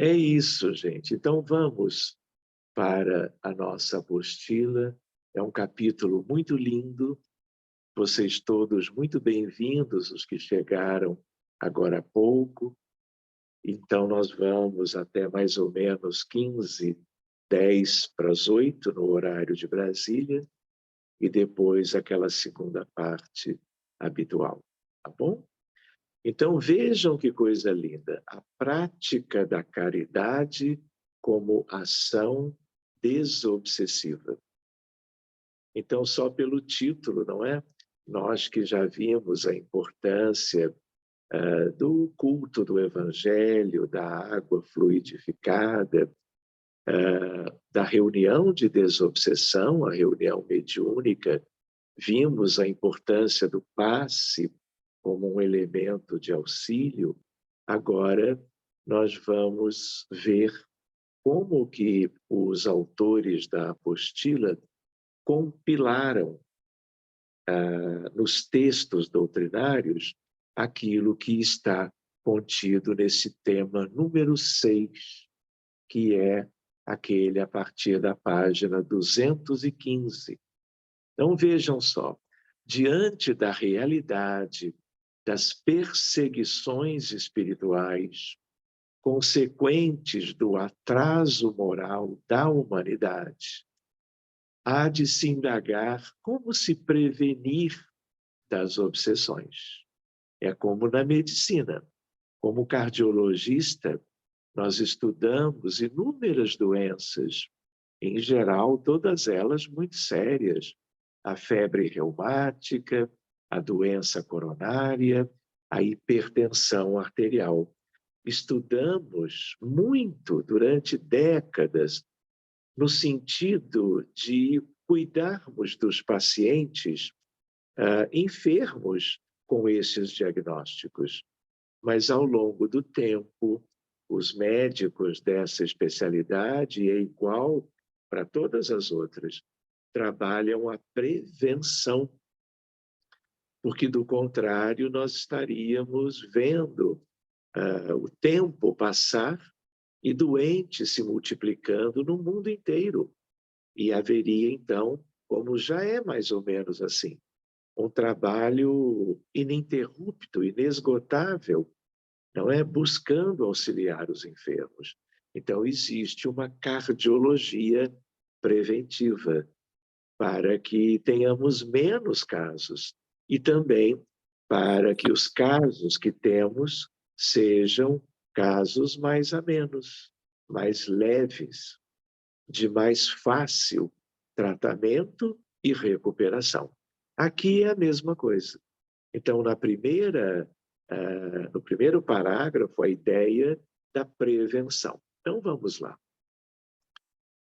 É isso, gente. Então vamos para a nossa apostila. É um capítulo muito lindo. Vocês todos muito bem-vindos, os que chegaram agora há pouco. Então nós vamos até mais ou menos 15, 10 para as 8 no horário de Brasília e depois aquela segunda parte habitual, tá bom? Então vejam que coisa linda, a prática da caridade como ação desobsessiva. Então, só pelo título, não é? Nós que já vimos a importância do culto do Evangelho, da água fluidificada, da reunião de desobsessão, a reunião mediúnica, vimos a importância do passe como um elemento de auxílio. Agora, nós vamos ver como que os autores da apostila compilaram nos textos doutrinários aquilo que está contido nesse tema número 6, que é aquele a partir da página 215. Então vejam só, diante da realidade das perseguições espirituais consequentes do atraso moral da humanidade, há de se indagar como se prevenir das obsessões. É como na medicina. Como cardiologista, nós estudamos inúmeras doenças, em geral, todas elas muito sérias. A febre reumática, a doença coronária, a hipertensão arterial. Estudamos muito durante décadas no sentido de cuidarmos dos pacientes enfermos com esses diagnósticos. Mas, ao longo do tempo, os médicos dessa especialidade, é igual para todas as outras, trabalham a prevenção, porque, do contrário, nós estaríamos vendo o tempo passar e doentes se multiplicando no mundo inteiro. E haveria, então, como já é mais ou menos assim, um trabalho ininterrupto, inesgotável, não é? Buscando auxiliar os enfermos. Então, existe uma cardiologia preventiva para que tenhamos menos casos e também para que os casos que temos sejam casos mais amenos, mais leves, de mais fácil tratamento e recuperação. Aqui é a mesma coisa. Então, no primeiro parágrafo, a ideia da prevenção. Então, vamos lá.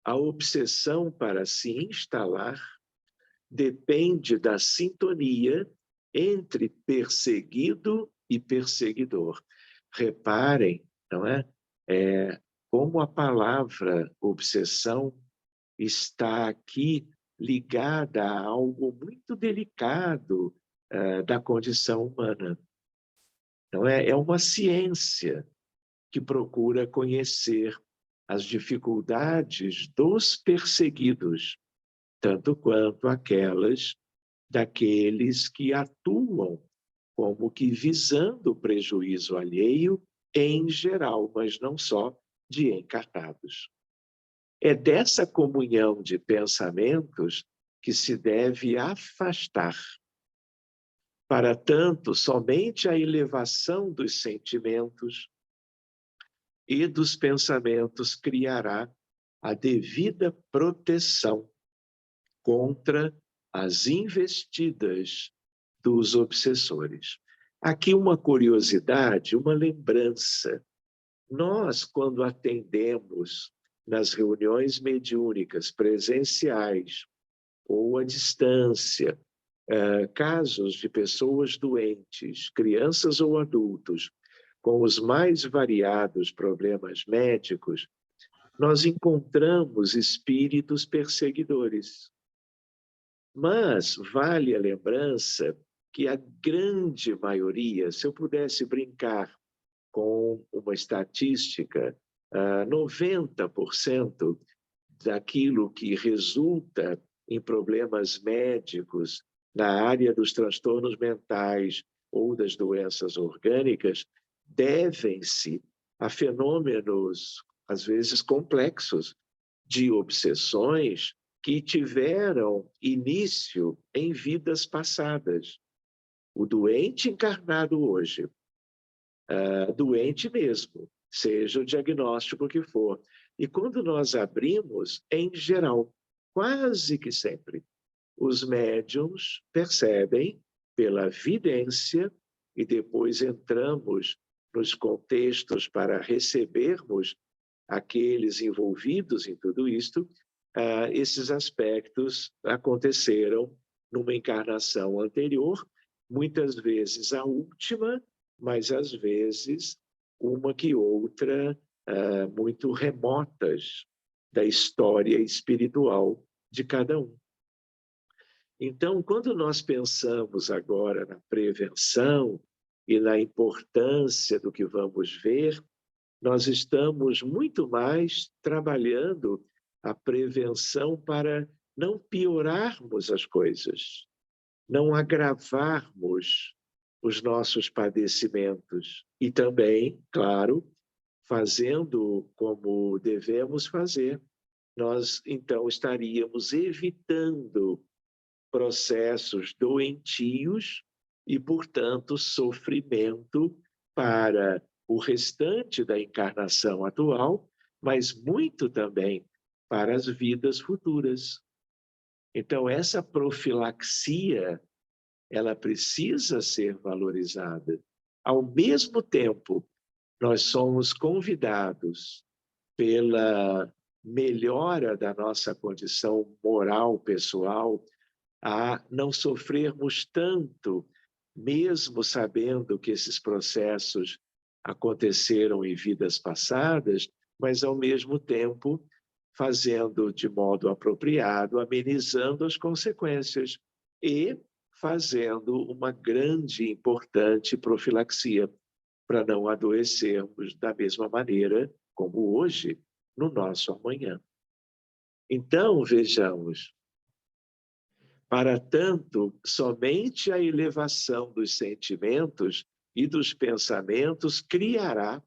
A obsessão para se instalar depende da sintonia entre perseguido e perseguidor. Reparem, não é? Como a palavra obsessão está aqui ligada a algo muito delicado da condição humana. Não é? É uma ciência que procura conhecer as dificuldades dos perseguidos, tanto quanto aquelas daqueles que atuam como que visando o prejuízo alheio em geral, mas não só de encarnados. É dessa comunhão de pensamentos que se deve afastar. Para tanto, somente a elevação dos sentimentos e dos pensamentos criará a devida proteção contra as investidas dos obsessores. Aqui uma curiosidade, uma lembrança. Nós, quando atendemos nas reuniões mediúnicas presenciais ou à distância, casos de pessoas doentes, crianças ou adultos, com os mais variados problemas médicos, nós encontramos espíritos perseguidores. Mas vale a lembrança que a grande maioria, se eu pudesse brincar com uma estatística, 90% daquilo que resulta em problemas médicos na área dos transtornos mentais ou das doenças orgânicas devem-se a fenômenos, às vezes, complexos de obsessões que tiveram início em vidas passadas. O doente encarnado hoje, doente mesmo, seja o diagnóstico que for. E quando nós abrimos, em geral, quase que sempre, os médiums percebem pela vidência, e depois entramos nos contextos para recebermos aqueles envolvidos em tudo isto, esses aspectos aconteceram numa encarnação anterior, muitas vezes a última, mas às vezes uma que outra muito remotas da história espiritual de cada um. Então, quando nós pensamos agora na prevenção e na importância do que vamos ver, nós estamos muito mais trabalhando a prevenção para não piorarmos as coisas, não agravarmos os nossos padecimentos e também, claro, fazendo como devemos fazer, nós então estaríamos evitando processos doentios e, portanto, sofrimento para o restante da encarnação atual, mas muito também para as vidas futuras. Então, essa profilaxia, ela precisa ser valorizada. Ao mesmo tempo, nós somos convidados pela melhora da nossa condição moral pessoal a não sofrermos tanto, mesmo sabendo que esses processos aconteceram em vidas passadas, mas ao mesmo tempo fazendo de modo apropriado, amenizando as consequências e fazendo uma grande e importante profilaxia para não adoecermos da mesma maneira como hoje, no nosso amanhã. Então, vejamos, para tanto, somente a elevação dos sentimentos e dos pensamentos criará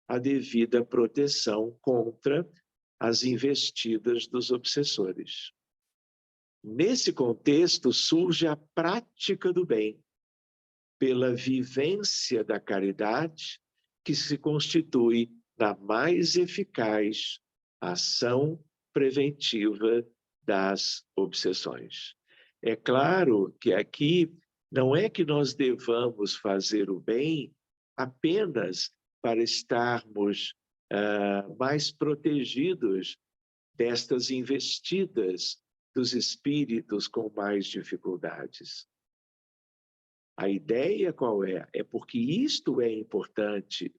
a devida proteção contra as investidas dos obsessores. Nesse contexto, surge a prática do bem, pela vivência da caridade, que se constitui na mais eficaz ação preventiva das obsessões. É claro que aqui não é que nós devamos fazer o bem apenas para estarmos mais protegidos destas investidas dos espíritos com mais dificuldades. A ideia qual é? É porque isto é importante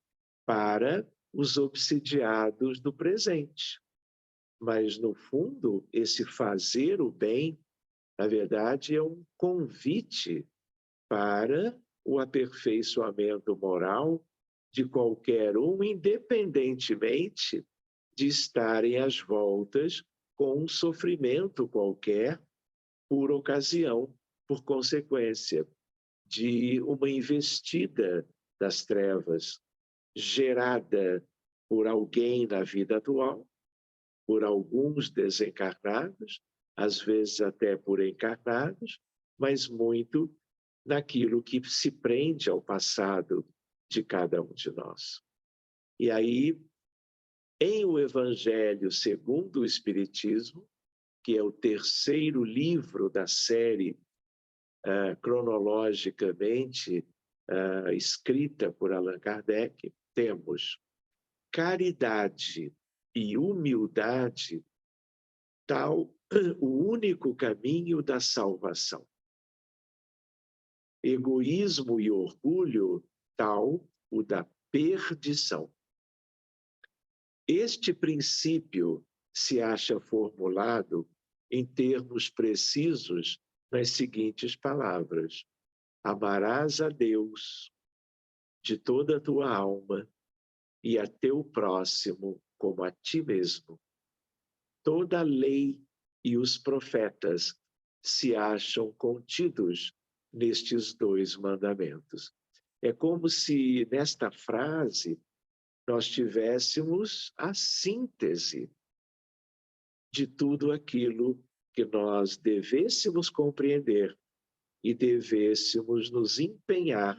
para os obsidiados do presente. Mas, no fundo, esse fazer o bem, na verdade, é um convite para o aperfeiçoamento moral de qualquer um, independentemente de estarem às voltas com um sofrimento qualquer por ocasião, por consequência de uma investida das trevas gerada por alguém na vida atual, por alguns desencarnados, às vezes até por encarnados, mas muito naquilo que se prende ao passado de cada um de nós. E aí, em O Evangelho segundo o Espiritismo, que é o terceiro livro da série cronologicamente escrita por Allan Kardec, temos caridade e humildade, tal o único caminho da salvação. Egoísmo e orgulho, tal o da perdição. Este princípio se acha formulado em termos precisos nas seguintes palavras: amarás a Deus de toda a tua alma e a teu próximo como a ti mesmo. Toda a lei e os profetas se acham contidos nestes 2 mandamentos. É como se, nesta frase, nós tivéssemos a síntese de tudo aquilo que nós devêssemos compreender e devêssemos nos empenhar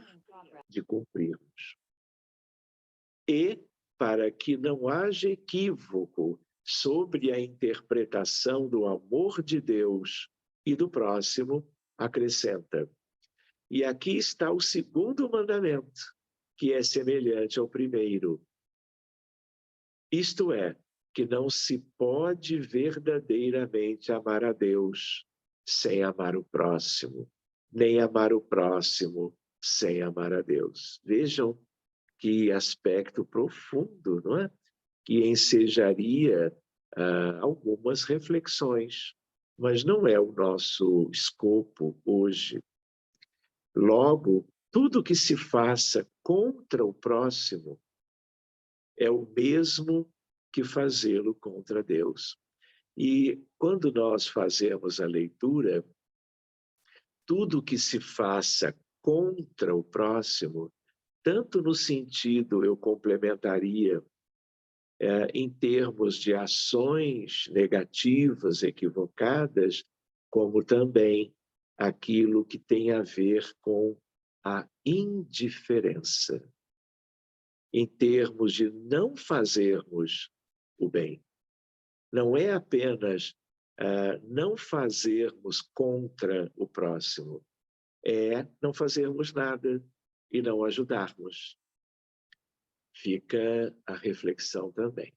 de cumprirmos. E, para que não haja equívoco sobre a interpretação do amor de Deus e do próximo, acrescenta: e aqui está o 2º mandamento, que é semelhante ao primeiro. Isto é, que não se pode verdadeiramente amar a Deus sem amar o próximo, nem amar o próximo sem amar a Deus. Vejam que aspecto profundo, não é? Que ensejaria algumas reflexões, mas não é o nosso escopo hoje. Logo, tudo que se faça contra o próximo é o mesmo que fazê-lo contra Deus. E quando nós fazemos a leitura, tudo que se faça contra o próximo, tanto no sentido, eu complementaria, em termos de ações negativas, equivocadas, como também aquilo que tem a ver com a indiferença, em termos de não fazermos o bem. Não é apenas não fazermos contra o próximo, é não fazermos nada e não ajudarmos. Fica a reflexão também.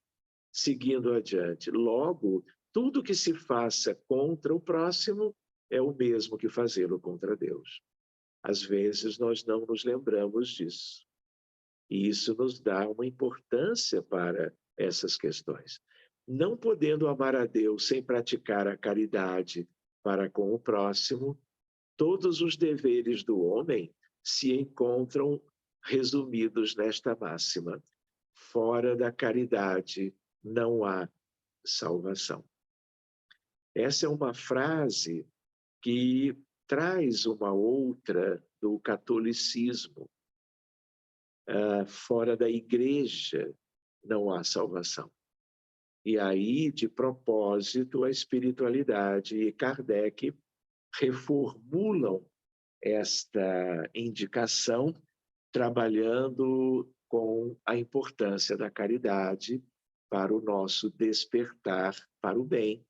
Seguindo adiante, logo, tudo que se faça contra o próximo é o mesmo que fazê-lo contra Deus. Às vezes nós não nos lembramos disso. E isso nos dá uma importância para essas questões. Não podendo amar a Deus sem praticar a caridade para com o próximo, todos os deveres do homem se encontram resumidos nesta máxima: fora da caridade não há salvação. Essa é uma frase que traz uma outra do catolicismo. Fora da igreja não há salvação. E aí, de propósito, a espiritualidade e Kardec reformulam esta indicação, trabalhando com a importância da caridade para o nosso despertar para o bem.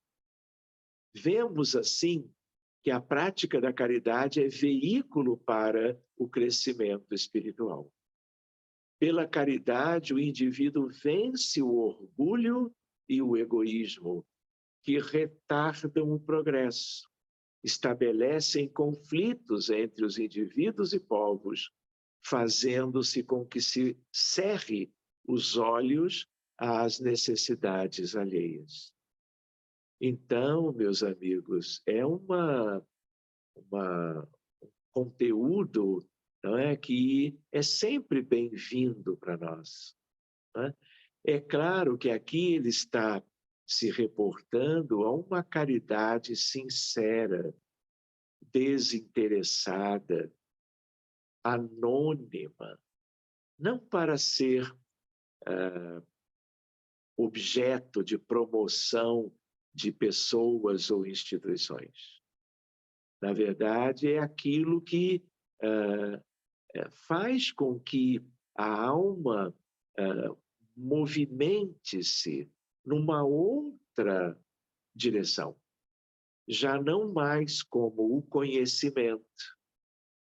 Vemos, assim, que a prática da caridade é veículo para o crescimento espiritual. Pela caridade, o indivíduo vence o orgulho e o egoísmo, que retardam o progresso, estabelecem conflitos entre os indivíduos e povos, fazendo-se com que se cerre os olhos às necessidades alheias. Então, meus amigos, é um conteúdo, não é, que é sempre bem-vindo para nós. Não é? É claro que aqui ele está se reportando a uma caridade sincera, desinteressada, anônima, não para ser objeto de promoção de pessoas ou instituições. Na verdade, é aquilo que faz com que a alma movimente-se numa outra direção. Já não mais como o conhecimento,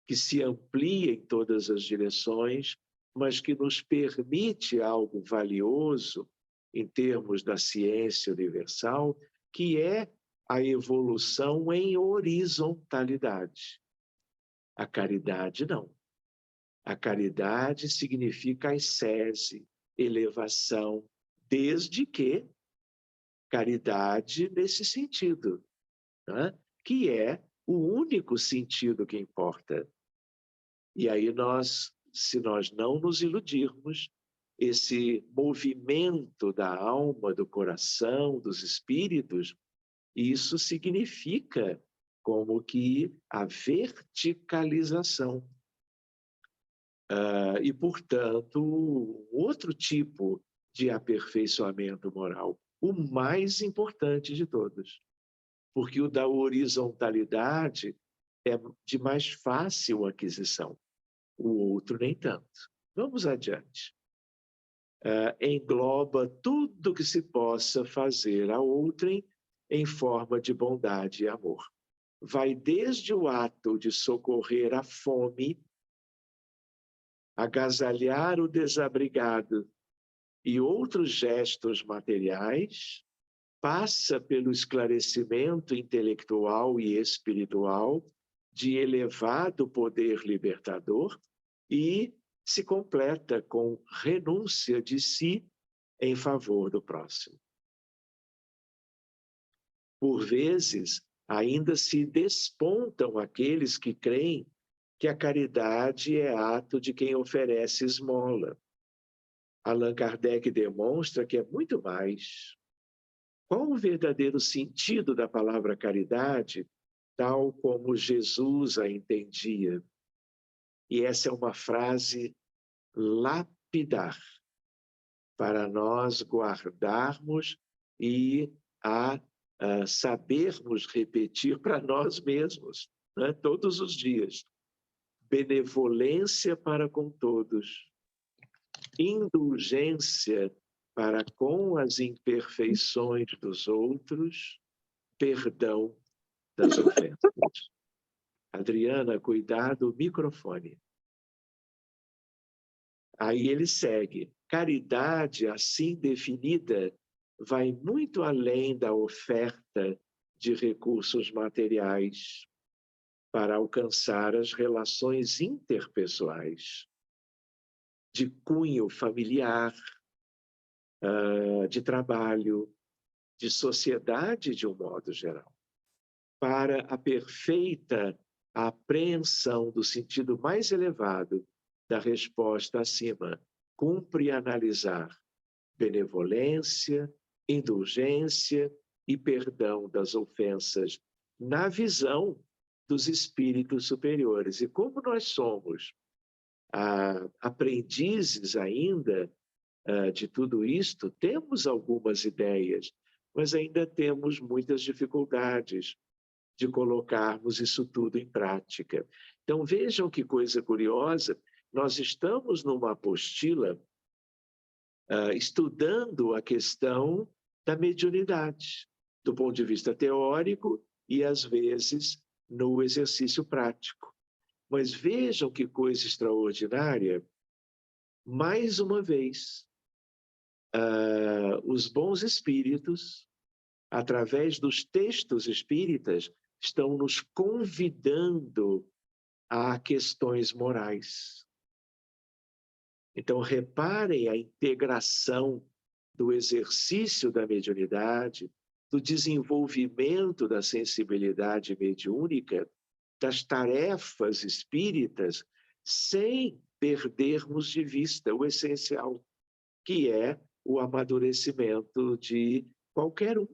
que se amplia em todas as direções, mas que nos permite algo valioso em termos da ciência universal, que é a evolução em horizontalidade. A caridade não. A caridade significa ascese, elevação, desde que caridade nesse sentido, né? Que é o único sentido que importa. E aí se nós não nos iludirmos, esse movimento da alma, do coração, dos espíritos, isso significa como que a verticalização. E, portanto, outro tipo de aperfeiçoamento moral, o mais importante de todos. Porque o da horizontalidade é de mais fácil aquisição, o outro nem tanto. Vamos adiante. Engloba tudo que se possa fazer a outrem em forma de bondade e amor. Vai desde o ato de socorrer a fome, agasalhar o desabrigado e outros gestos materiais, passa pelo esclarecimento intelectual e espiritual de elevado poder libertador e se completa com renúncia de si em favor do próximo. Por vezes, ainda se despontam aqueles que creem que a caridade é ato de quem oferece esmola. Allan Kardec demonstra que é muito mais. Qual o verdadeiro sentido da palavra caridade, tal como Jesus a entendia? E essa é uma frase lapidar para nós guardarmos e sabermos repetir para nós mesmos, né, todos os dias. Benevolência para com todos, indulgência para com as imperfeições dos outros, perdão das ofensas. Adriana, cuidado, microfone. Aí ele segue. Caridade, assim definida, vai muito além da oferta de recursos materiais para alcançar as relações interpessoais, de cunho familiar, de trabalho, de sociedade de um modo geral, para a perfeita apreensão do sentido mais elevado da resposta acima. Cumpre analisar benevolência, indulgência e perdão das ofensas na visão dos espíritos superiores. E como nós somos aprendizes ainda de tudo isto, temos algumas ideias, mas ainda temos muitas dificuldades de colocarmos isso tudo em prática. Então, vejam que coisa curiosa, nós estamos numa apostila estudando a questão da mediunidade, do ponto de vista teórico e, às vezes, no exercício prático. Mas vejam que coisa extraordinária, mais uma vez, os bons espíritos, através dos textos espíritas, estão nos convidando a questões morais. Então, reparem a integração do exercício da mediunidade, do desenvolvimento da sensibilidade mediúnica, das tarefas espíritas, sem perdermos de vista o essencial, que é o amadurecimento de qualquer um.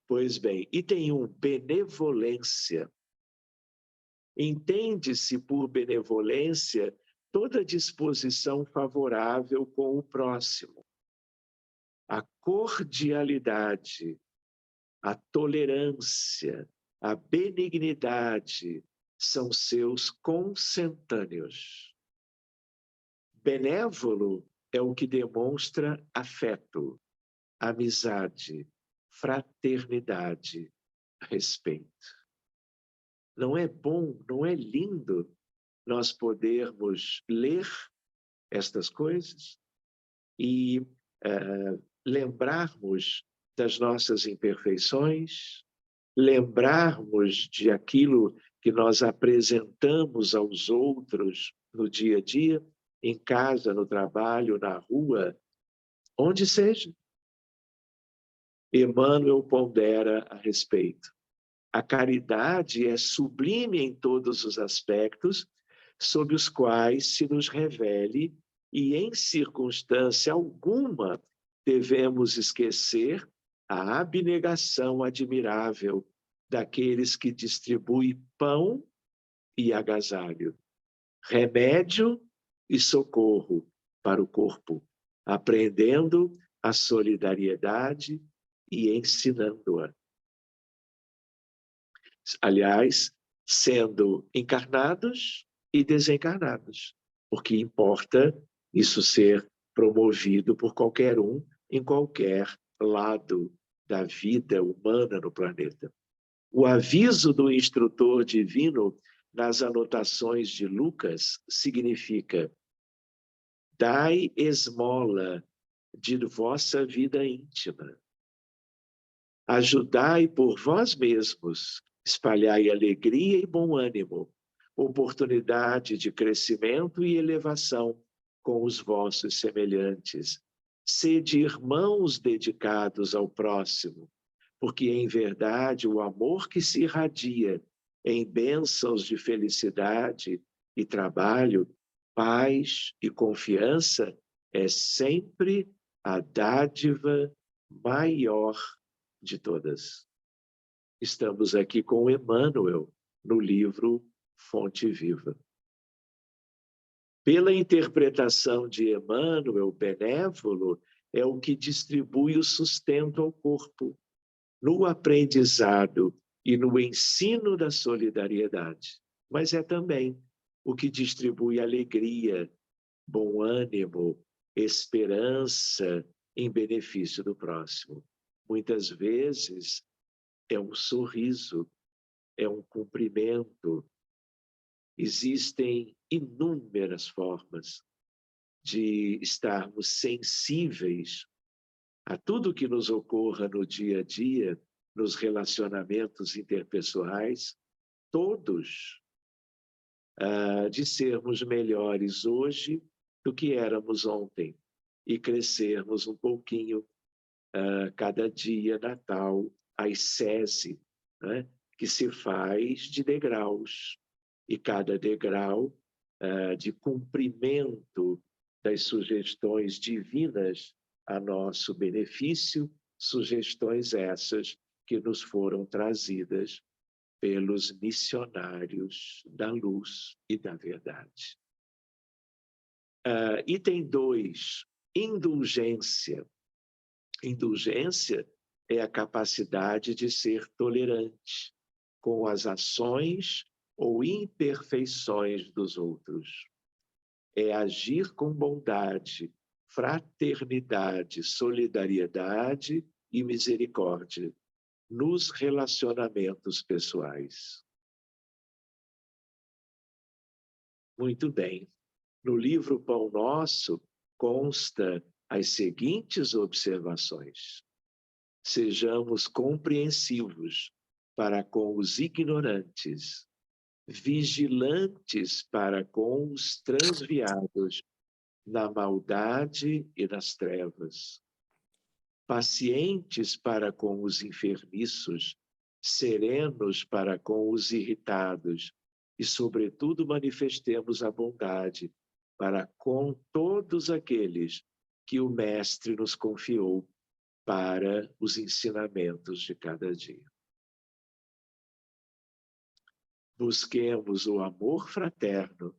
Pois bem, item 1, benevolência. Entende-se por benevolência toda disposição favorável com o próximo. A cordialidade, a tolerância, a benignidade são seus consentâneos. Benévolo é o que demonstra afeto, amizade, fraternidade, respeito. Não é bom, não é lindo nós podermos ler estas coisas e lembrarmos das nossas imperfeições, lembrarmos de aquilo que nós apresentamos aos outros no dia a dia, em casa, no trabalho, na rua, onde seja. Emmanuel pondera a respeito. A caridade é sublime em todos os aspectos sob os quais se nos revele e em circunstância alguma devemos esquecer a abnegação admirável daqueles que distribuem pão e agasalho, remédio e socorro para o corpo, aprendendo a solidariedade e ensinando-a. Aliás, sendo encarnados e desencarnados, porque importa isso ser promovido por qualquer um em qualquer lado da vida humana no planeta. O aviso do instrutor divino nas anotações de Lucas significa: dai esmola de vossa vida íntima. Ajudai por vós mesmos, espalhai alegria e bom ânimo, oportunidade de crescimento e elevação com os vossos semelhantes. Sede irmãos dedicados ao próximo, porque em verdade o amor que se irradia em bênçãos de felicidade e trabalho, paz e confiança é sempre a dádiva maior de todas. Estamos aqui com Emmanuel, no livro Fonte Viva. Pela interpretação de Emmanuel, benévolo é o que distribui o sustento ao corpo, no aprendizado e no ensino da solidariedade, mas é também o que distribui alegria, bom ânimo, esperança em benefício do próximo. Muitas vezes é um sorriso, é um cumprimento. Existem inúmeras formas de estarmos sensíveis a tudo que nos ocorra no dia a dia, nos relacionamentos interpessoais, todos, de sermos melhores hoje do que éramos ontem e crescermos um pouquinho cada dia na tal ascese, né, que se faz de degraus. E cada degrau de cumprimento das sugestões divinas a nosso benefício, sugestões essas que nos foram trazidas pelos missionários da luz e da verdade. Item 2, indulgência. Indulgência é a capacidade de ser tolerante com as ações ou imperfeições dos outros. É agir com bondade, fraternidade, solidariedade e misericórdia nos relacionamentos pessoais. Muito bem. No livro Pão Nosso consta as seguintes observações: sejamos compreensivos para com os ignorantes, vigilantes para com os transviados na maldade e nas trevas, pacientes para com os enfermiços, serenos para com os irritados e, sobretudo, manifestemos a bondade para com todos aqueles que o Mestre nos confiou para os ensinamentos de cada dia. Busquemos o amor fraterno,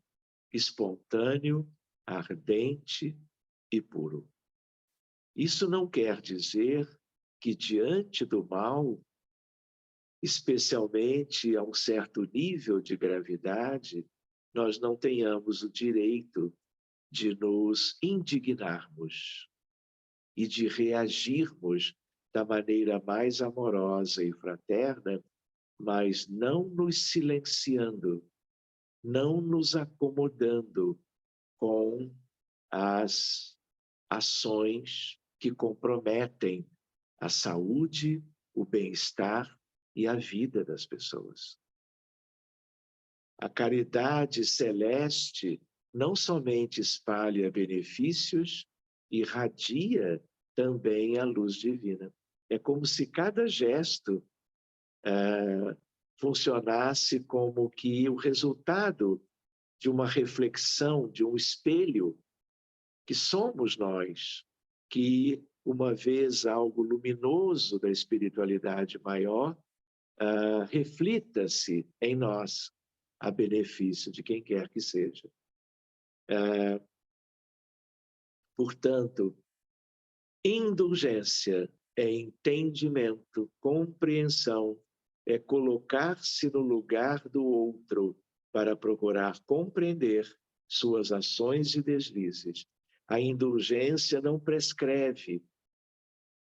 espontâneo, ardente e puro. Isso não quer dizer que diante do mal, especialmente a um certo nível de gravidade, nós não tenhamos o direito de nos indignarmos e de reagirmos da maneira mais amorosa e fraterna, mas não nos silenciando, não nos acomodando com as ações que comprometem a saúde, o bem-estar e a vida das pessoas. A caridade celeste não somente espalha benefícios, irradia também a luz divina. É como se cada gesto funcionasse como que o resultado de uma reflexão, de um espelho que somos nós, que, uma vez algo luminoso da espiritualidade maior, reflita-se em nós, a benefício de quem quer que seja. Portanto, indulgência é entendimento, compreensão, é colocar-se no lugar do outro para procurar compreender suas ações e deslizes. A indulgência não prescreve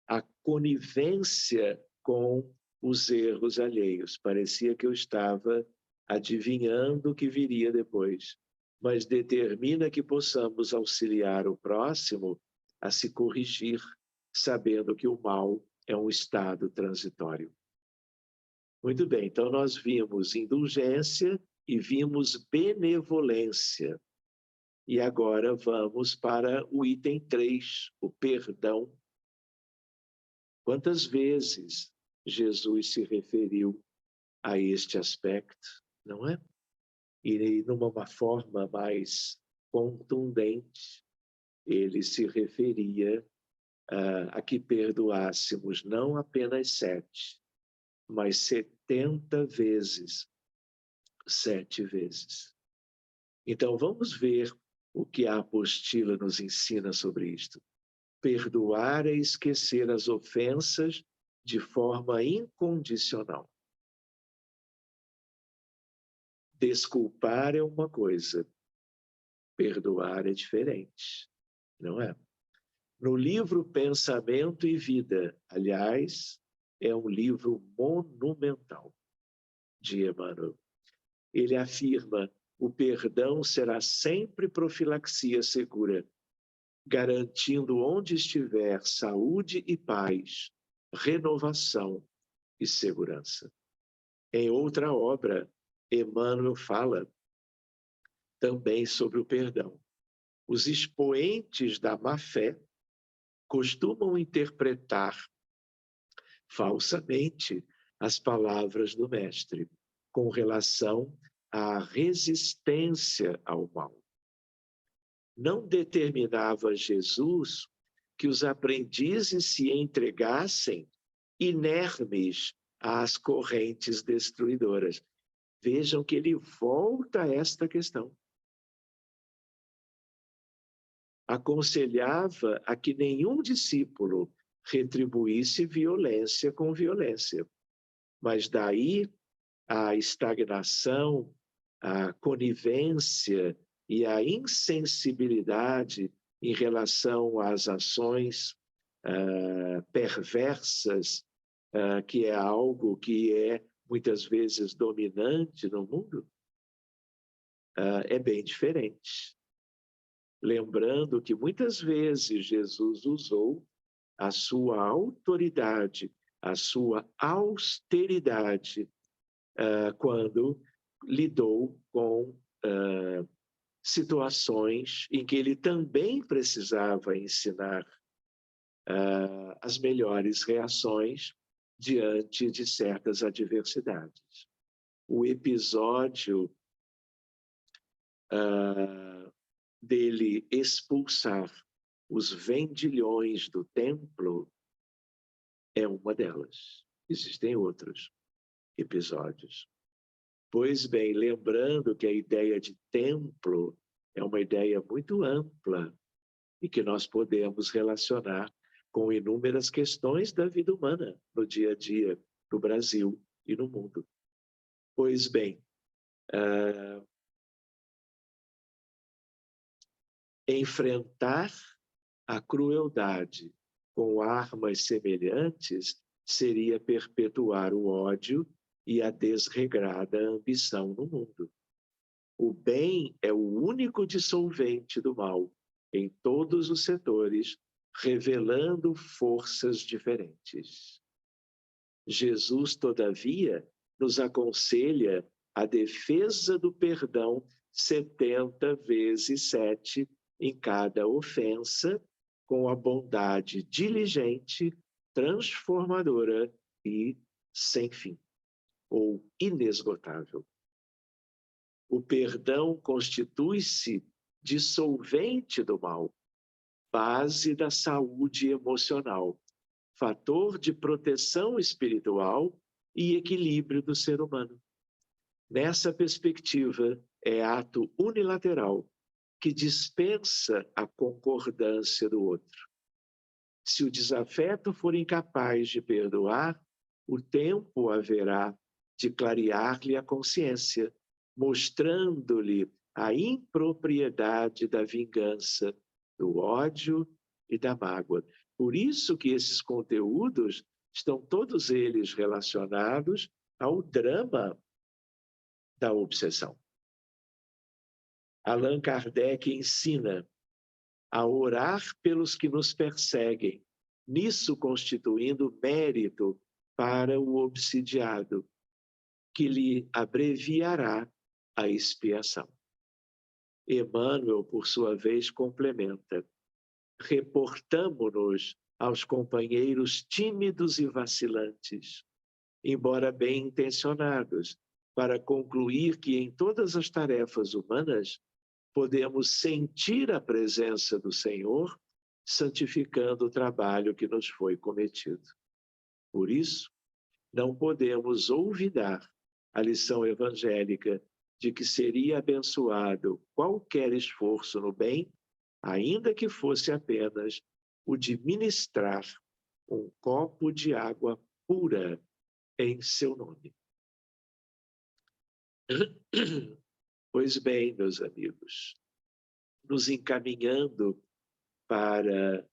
a conivência com os erros alheios. Parecia que eu estava adivinhando o que viria depois, mas determina que possamos auxiliar o próximo a se corrigir, sabendo que o mal é um estado transitório. Muito bem, então nós vimos indulgência e vimos benevolência. E agora vamos para o item 3, o perdão. Quantas vezes Jesus se referiu a este aspecto, não é? E numa forma mais contundente, ele se referia a que perdoássemos não apenas 7, mas 70 vezes, 7 vezes. Então, vamos ver o que a apostila nos ensina sobre isto. Perdoar é esquecer as ofensas de forma incondicional. Desculpar é uma coisa, perdoar é diferente, não é? No livro Pensamento e Vida, aliás, é um livro monumental de Emmanuel. Ele afirma: o perdão será sempre profilaxia segura, garantindo onde estiver saúde e paz, renovação e segurança. Em outra obra, Emmanuel fala também sobre o perdão. Os expoentes da má-fé costumam interpretar falsamente as palavras do Mestre com relação à resistência ao mal. Não determinava Jesus que os aprendizes se entregassem inermes às correntes destruidoras. Vejam que ele volta a esta questão. Aconselhava a que nenhum discípulo retribuísse violência com violência. Mas daí a estagnação, a conivência e a insensibilidade em relação às ações perversas, que é algo que é muitas vezes dominante no mundo, é bem diferente. Lembrando que muitas vezes Jesus usou a sua autoridade, a sua austeridade, quando lidou com situações em que ele também precisava ensinar as melhores reações diante de certas adversidades. O episódio dele expulsar os vendilhões do templo é uma delas. Existem outros episódios. Pois bem, lembrando que a ideia de templo é uma ideia muito ampla e que nós podemos relacionar com inúmeras questões da vida humana no dia a dia, no Brasil e no mundo. Pois bem, enfrentar a crueldade com armas semelhantes seria perpetuar o ódio e a desregrada ambição no mundo. O bem é o único dissolvente do mal em todos os setores, revelando forças diferentes. Jesus, todavia, nos aconselha a defesa do perdão 70 vezes 7 em cada ofensa, com a bondade diligente, transformadora e sem fim, ou inesgotável. O perdão constitui-se dissolvente do mal, base da saúde emocional, fator de proteção espiritual e equilíbrio do ser humano. Nessa perspectiva, é ato unilateral que dispensa a concordância do outro. Se o desafeto for incapaz de perdoar, o tempo haverá de clarear-lhe a consciência, mostrando-lhe a impropriedade da vingança, do ódio e da mágoa. Por isso que esses conteúdos estão todos eles relacionados ao drama da obsessão. Allan Kardec ensina a orar pelos que nos perseguem, nisso constituindo mérito para o obsidiado, que lhe abreviará a expiação. Emmanuel, por sua vez, complementa: reportamo-nos aos companheiros tímidos e vacilantes, embora bem intencionados, para concluir que em todas as tarefas humanas podemos sentir a presença do Senhor, santificando o trabalho que nos foi cometido. Por isso, não podemos olvidar a lição evangélica de que seria abençoado qualquer esforço no bem, ainda que fosse apenas o de ministrar um copo de água pura em seu nome. Pois bem, meus amigos, nos encaminhando para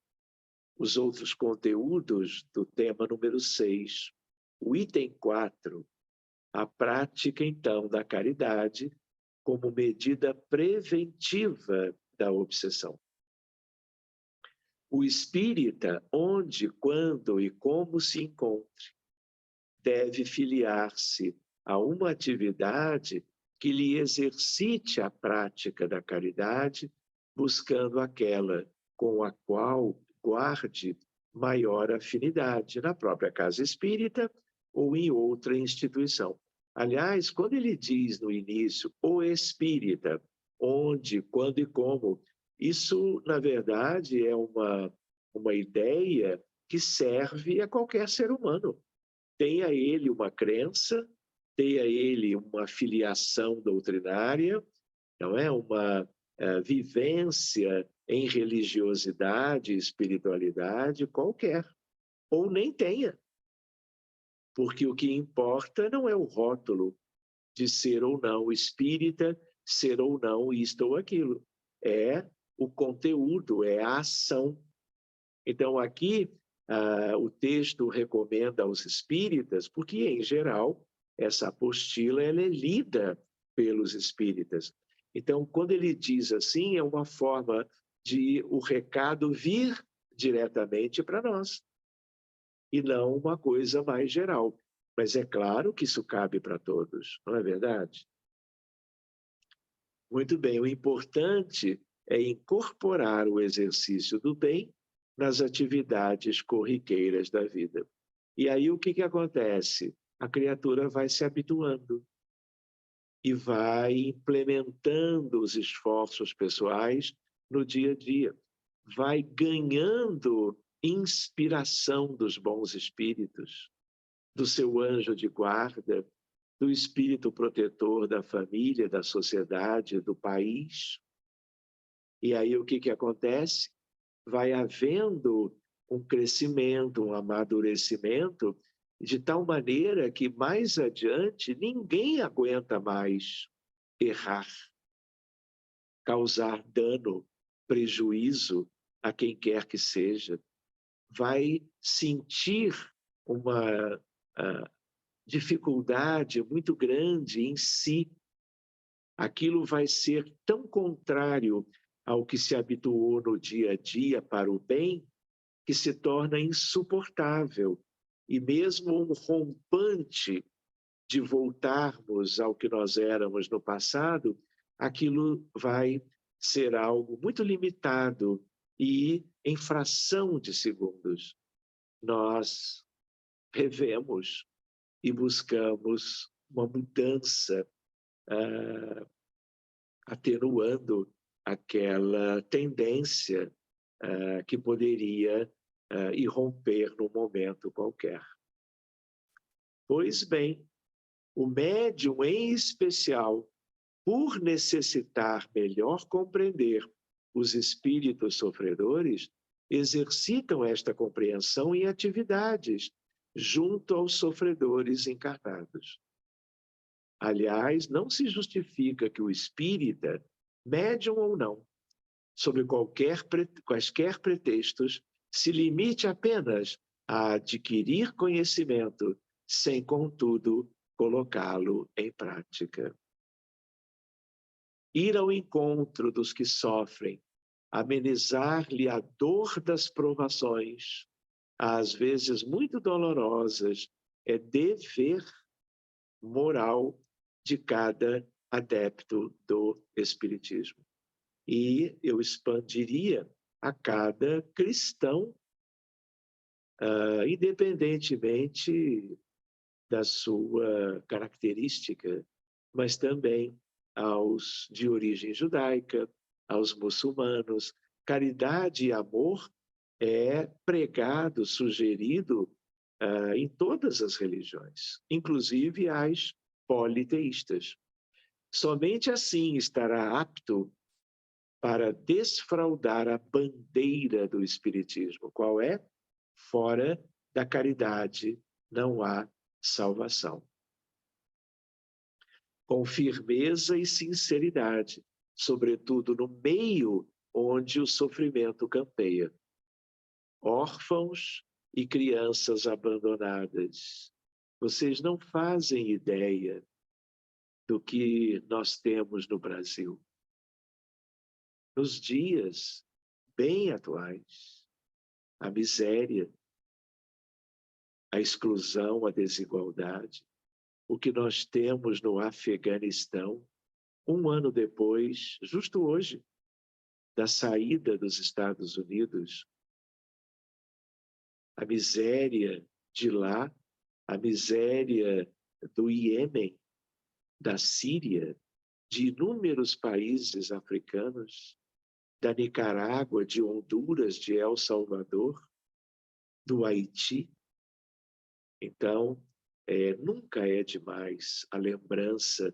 os outros conteúdos do tema número 6, o item 4, a prática, então, da caridade como medida preventiva da obsessão. O espírita, onde, quando e como se encontre, deve filiar-se a uma atividade que lhe exercite a prática da caridade, buscando aquela com a qual guarde maior afinidade na própria casa espírita ou em outra instituição. Aliás, quando ele diz no início, o espírita, onde, quando e como, isso, na verdade, é uma ideia que serve a qualquer ser humano. Tenha ele uma crença, tenha ele uma filiação doutrinária, não é? Uma vivência em religiosidade, espiritualidade, qualquer. Ou nem tenha. Porque o que importa não é o rótulo de ser ou não espírita, ser ou não isto ou aquilo. É o conteúdo, é a ação. Então, aqui, o texto recomenda aos espíritas, porque, em geral, essa apostila ela é lida pelos espíritas. Então, quando ele diz assim, é uma forma de o recado vir diretamente para nós, e não uma coisa mais geral. Mas é claro que isso cabe para todos, não é verdade? Muito bem, o importante é incorporar o exercício do bem nas atividades corriqueiras da vida. E aí o que acontece? A criatura vai se habituando e vai implementando os esforços pessoais no dia a dia, vai ganhando inspiração dos bons espíritos, do seu anjo de guarda, do espírito protetor da família, da sociedade, do país. E aí o que acontece? Vai havendo um crescimento, um amadurecimento, de tal maneira que mais adiante ninguém aguenta mais errar, causar dano, prejuízo a quem quer que seja. Vai sentir uma dificuldade muito grande em si. Aquilo vai ser tão contrário ao que se habituou no dia a dia para o bem, que se torna insuportável. E mesmo um rompante de voltarmos ao que nós éramos no passado, aquilo vai ser algo muito limitado e, em fração de segundos, nós revemos e buscamos uma mudança, atenuando aquela tendência que poderia irromper num momento qualquer. Pois bem, o médium, em especial, por necessitar melhor compreender os espíritos sofredores, exercitam esta compreensão em atividades junto aos sofredores encarnados. Aliás, não se justifica que o espírita, médium ou não, sob quaisquer pretextos, se limite apenas a adquirir conhecimento, sem, contudo, colocá-lo em prática. Ir ao encontro dos que sofrem, amenizar-lhe a dor das provações, às vezes muito dolorosas, é dever moral de cada adepto do Espiritismo. E eu expandiria a cada cristão, independentemente da sua característica, mas também aos de origem judaica, aos muçulmanos. Caridade e amor é pregado, sugerido em todas as religiões, inclusive as politeístas. Somente assim estará apto para desfraudar a bandeira do Espiritismo. Qual é? Fora da caridade não há salvação. Com firmeza e sinceridade, sobretudo no meio onde o sofrimento campeia. Órfãos e crianças abandonadas. Vocês não fazem ideia do que nós temos no Brasil. Nos dias bem atuais, a miséria, a exclusão, a desigualdade, o que nós temos no Afeganistão, um ano depois, justo hoje, da saída dos Estados Unidos, a miséria de lá, a miséria do Iêmen, da Síria, de inúmeros países africanos, da Nicarágua, de Honduras, de El Salvador, do Haiti. Então, nunca é demais a lembrança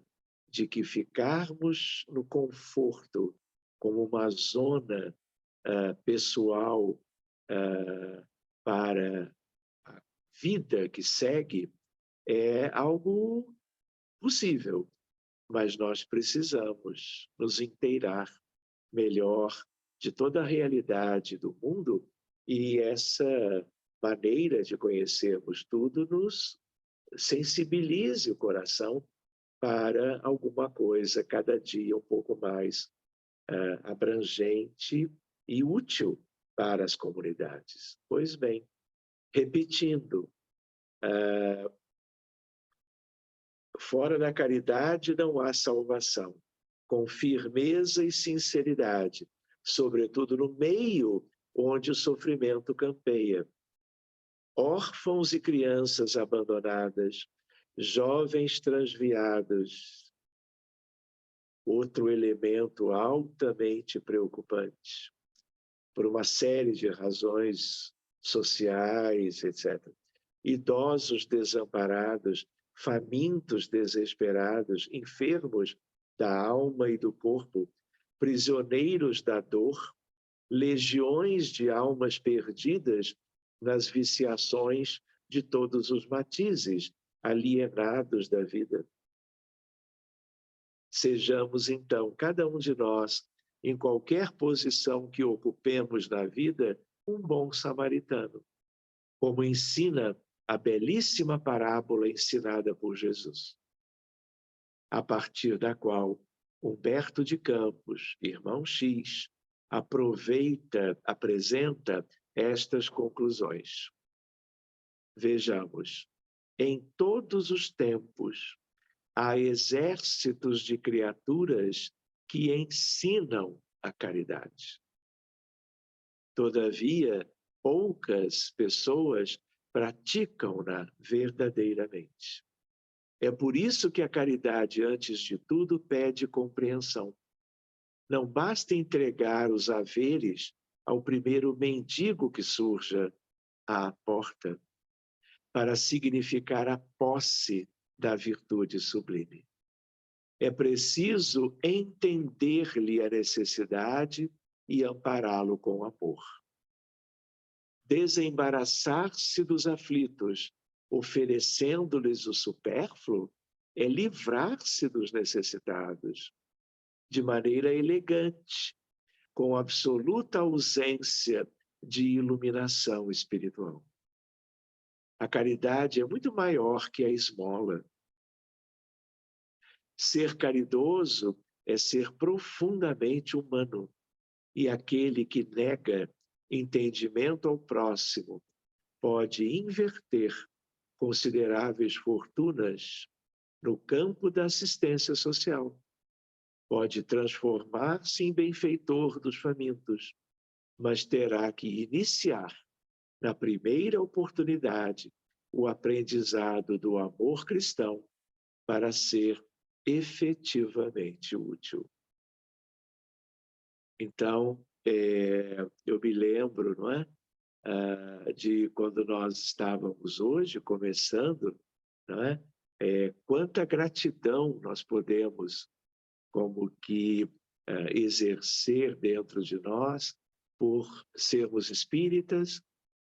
de que ficarmos no conforto como uma zona pessoal para a vida que segue é algo possível, mas nós precisamos nos inteirar melhor de toda a realidade do mundo, e essa maneira de conhecermos tudo nos sensibilize o coração para alguma coisa cada dia um pouco mais abrangente e útil para as comunidades. Pois bem, repetindo, fora da caridade não há salvação. Com firmeza e sinceridade, sobretudo no meio onde o sofrimento campeia. Órfãos e crianças abandonadas, jovens transviados, outro elemento altamente preocupante, por uma série de razões sociais, etc. Idosos desamparados, famintos desesperados, enfermos da alma e do corpo, prisioneiros da dor, legiões de almas perdidas nas viciações de todos os matizes, alienados da vida. Sejamos, então, cada um de nós, em qualquer posição que ocupemos na vida, um bom samaritano, como ensina a belíssima parábola ensinada por Jesus, a partir da qual Humberto de Campos, irmão X, apresenta estas conclusões. Vejamos, em todos os tempos, há exércitos de criaturas que ensinam a caridade. Todavia, poucas pessoas praticam-na verdadeiramente. É por isso que a caridade, antes de tudo, pede compreensão. Não basta entregar os haveres ao primeiro mendigo que surja à porta, para significar a posse da virtude sublime. É preciso entender-lhe a necessidade e ampará-lo com amor. Desembaraçar-se dos aflitos, oferecendo-lhes o supérfluo, é livrar-se dos necessitados, de maneira elegante, com absoluta ausência de iluminação espiritual. A caridade é muito maior que a esmola. Ser caridoso é ser profundamente humano, e aquele que nega entendimento ao próximo pode inverter consideráveis fortunas no campo da assistência social. Pode transformar-se em benfeitor dos famintos, mas terá que iniciar, na primeira oportunidade, o aprendizado do amor cristão para ser efetivamente útil. Então, eu me lembro, não é? De quando nós estávamos hoje começando, não é? Quanta gratidão nós podemos, como que, exercer dentro de nós por sermos espíritas,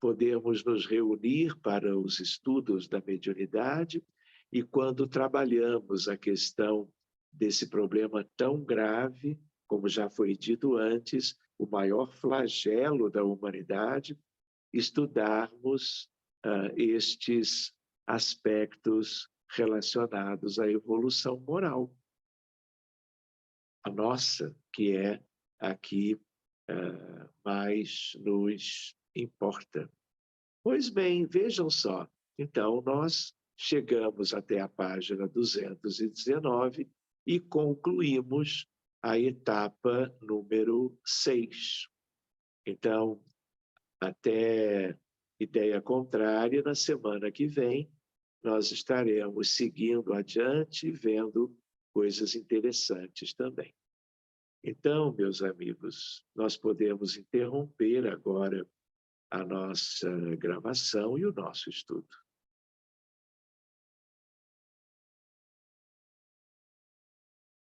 podemos nos reunir para os estudos da mediunidade e quando trabalhamos a questão desse problema tão grave, como já foi dito antes, o maior flagelo da humanidade, estudarmos estes aspectos relacionados à evolução moral. A nossa, que é a que mais nos importa. Pois bem, vejam só. Então, nós chegamos até a página 219 e concluímos a etapa número 6. Então, até ideia contrária, na semana que vem, nós estaremos seguindo adiante e vendo coisas interessantes também. Então, meus amigos, nós podemos interromper agora a nossa gravação e o nosso estudo.